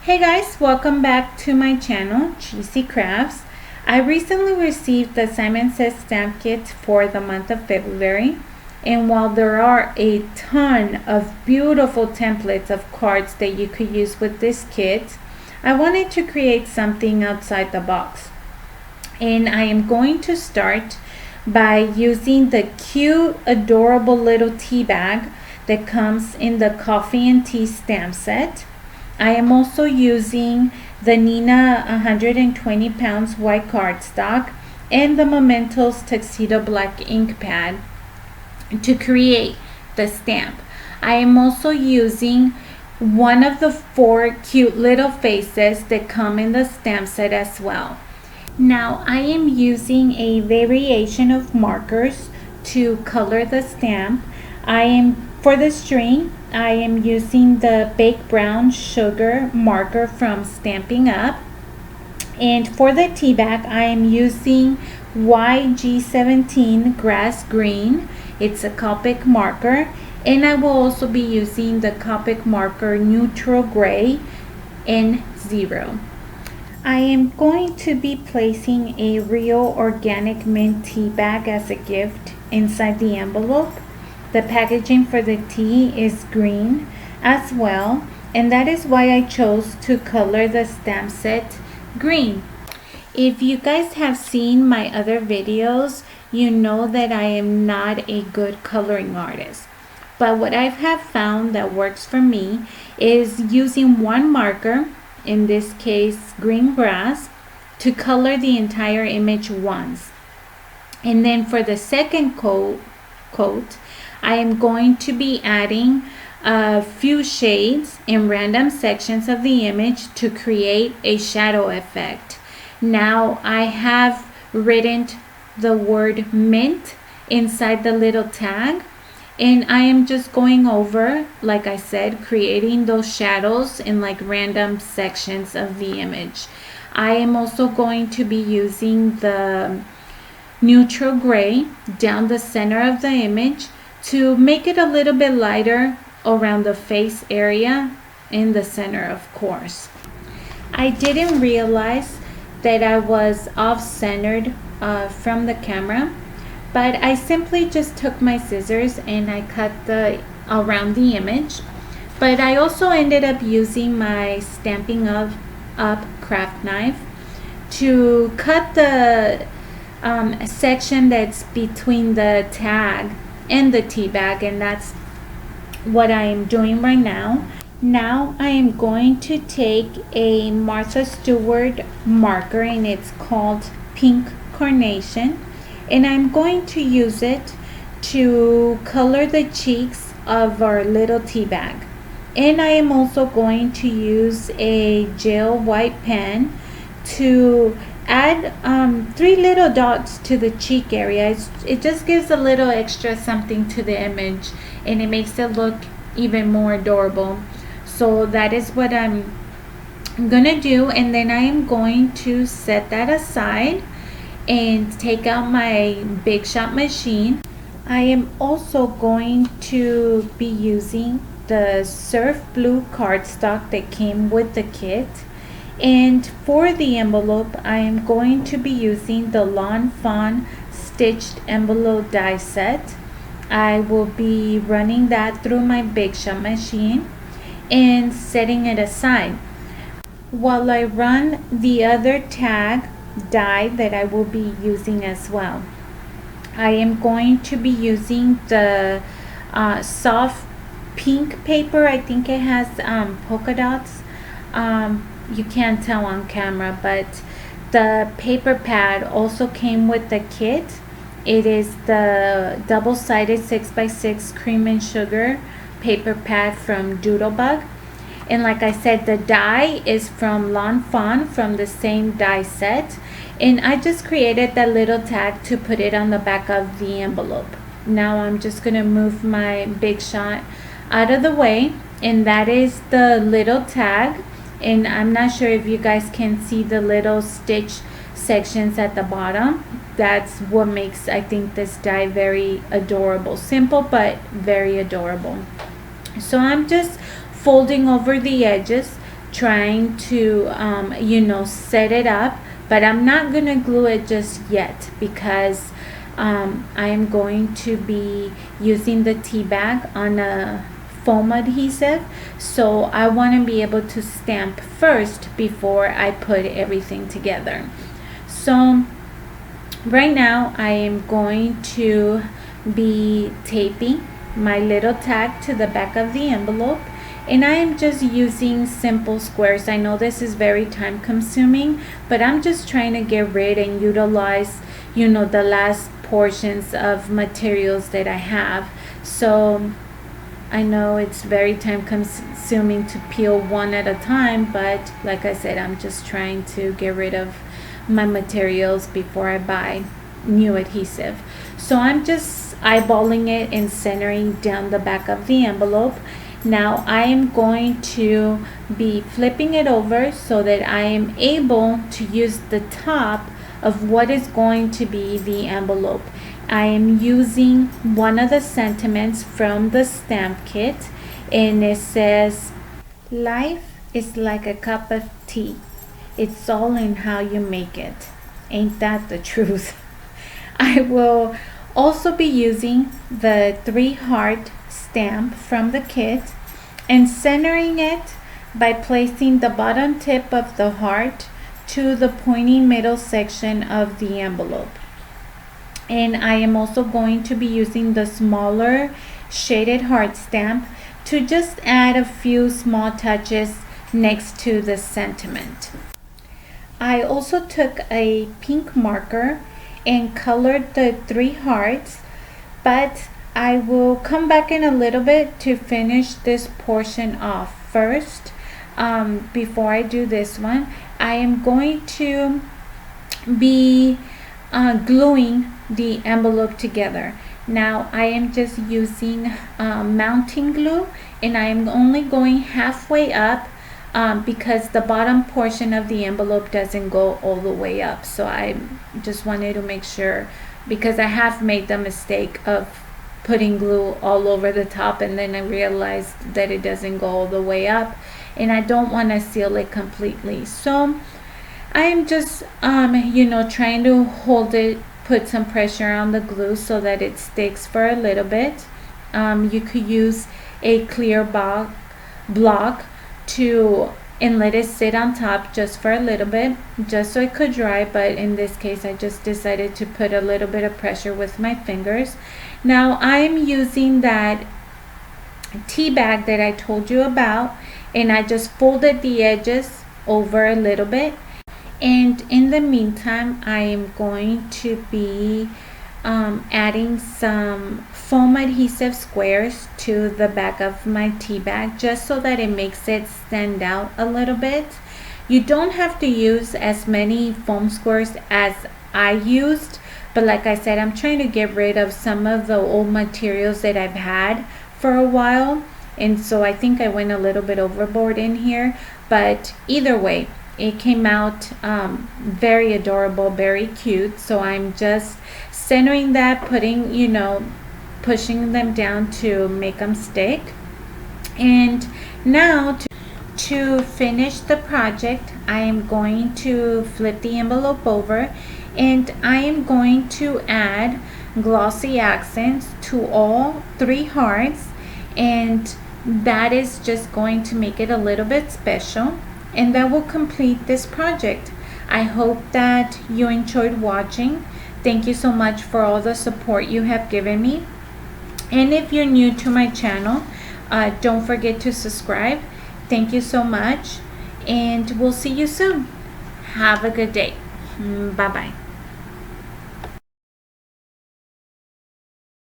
Hey guys, welcome back to my channel, Cheesy Crafts. I recently received the Simon Says stamp kit for the month of February, and while there are a ton of beautiful templates of cards that you could use with this kit, I wanted to create something outside the box. And I am going to start by using the cute, adorable little tea bag that comes in the coffee and tea stamp set. I am also using the Neenah 120 pounds white cardstock and the Mementos Tuxedo Black ink pad to create the stamp. I am also using one of the 4 cute little faces that come in the stamp set as well. Now I am using a variation of markers to color the stamp. For the string, I am using the Baked Brown Sugar marker from Stampin' Up. And for the tea bag, I am using YG17 Grass Green. It's a Copic marker. And I will also be using the Copic marker Neutral Gray N0. I am going to be placing a real organic mint tea bag as a gift inside the envelope. The packaging for the tea is green as well, and that is why I chose to color the stamp set green. If you guys have seen my other videos, you know that I am not a good coloring artist. But what I have found that works for me is using one marker, in this case green grass, to color the entire image once. And then for the second coat, I am going to be adding a few shades in random sections of the image to create a shadow effect. Now I have written the word mint inside the little tag, and I am just going over, like I said, creating those shadows in like random sections of the image. I am also going to be using the neutral gray down the center of the image to make it a little bit lighter around the face area in the center, of course. I didn't realize that I was off-centered from the camera, but I simply just took my scissors and I cut around the image. But I also ended up using my Stampin' Up craft knife to cut the section that's between the tag and the tea bag, and that's what I am doing right now. Now I am going to take a Martha Stewart marker, and it's called Pink Carnation, and I'm going to use it to color the cheeks of our little tea bag. And I am also going to use a gel white pen to add 3 little dots to the cheek area. It just gives a little extra something to the image, and it makes it look even more adorable. So that is what I'm gonna do, and then I am going to set that aside and take out my Big Shot machine. I am also going to be using the Surf Blue cardstock that came with the kit. And for the envelope, I am going to be using the Lawn Fawn stitched envelope die set. I will be running that through my Big Shot machine and setting it aside while I run the other tag die that I will be using as well. I am going to be using the soft pink paper. I think it has polka dots. You can't tell on camera, but the paper pad also came with the kit. It is the double-sided 6x6 cream and sugar paper pad from Doodlebug. And like I said, the die is from Lawn Fawn, from the same die set. And I just created that little tag to put it on the back of the envelope. Now I'm just gonna move my Big Shot out of the way, and that is the little tag. And I'm not sure if you guys can see the little stitch sections at the bottom. That's what makes, I think, this die very adorable. Simple, but very adorable. So I'm just folding over the edges trying to set it up, but I'm not gonna glue it just yet because I am going to be using the tea bag on a foam adhesive, so I want to be able to stamp first before I put everything together. So right now I am going to be taping my little tag to the back of the envelope, and I am just using simple squares. I know this is very time consuming, but I'm just trying to get rid and utilize the last portions of materials that I have. So I know it's very time consuming to peel one at a time, but like I said, I'm just trying to get rid of my materials before I buy new adhesive. So I'm just eyeballing it and centering down the back of the envelope. Now I am going to be flipping it over so that I am able to use the top of what is going to be the envelope. I am using one of the sentiments from the stamp kit, and it says, "Life is like a cup of tea. It's all in how you make it." Ain't that the truth? I will also be using the 3-heart stamp from the kit and centering it by placing the bottom tip of the heart to the pointy middle section of the envelope. And I am also going to be using the smaller shaded heart stamp to just add a few small touches next to the sentiment. I also took a pink marker and colored the 3 hearts, but I will come back in a little bit to finish this portion off first. Before I do this one, I am going to be gluing the envelope together. Now I am just using mounting glue, and I am only going halfway up because the bottom portion of the envelope doesn't go all the way up. So I just wanted to make sure, because I have made the mistake of putting glue all over the top, and then I realized that it doesn't go all the way up, and I don't want to seal it completely. So I am just trying to hold it, put some pressure on the glue so that it sticks for a little bit. You could use a clear block and let it sit on top just for a little bit, just so it could dry, but in this case I just decided to put a little bit of pressure with my fingers. Now I'm using that tea bag that I told you about, and I just folded the edges over a little bit. And in the meantime, I am going to be adding some foam adhesive squares to the back of my tea bag, just so that it makes it stand out a little bit. You don't have to use as many foam squares as I used, but like I said, I'm trying to get rid of some of the old materials that I've had for a while, and so I think I went a little bit overboard in here. But either way, it came out very adorable, very cute. So I'm just centering that, pushing them down to make them stick. And now to finish the project, I am going to flip the envelope over, and I am going to add glossy accents to all 3 hearts, and that is just going to make it a little bit special. And that will complete this project. I hope that you enjoyed watching. Thank you so much for all the support you have given me. And if you're new to my channel, don't forget to subscribe. Thank you so much, and we'll see you soon. Have a good day. Bye bye.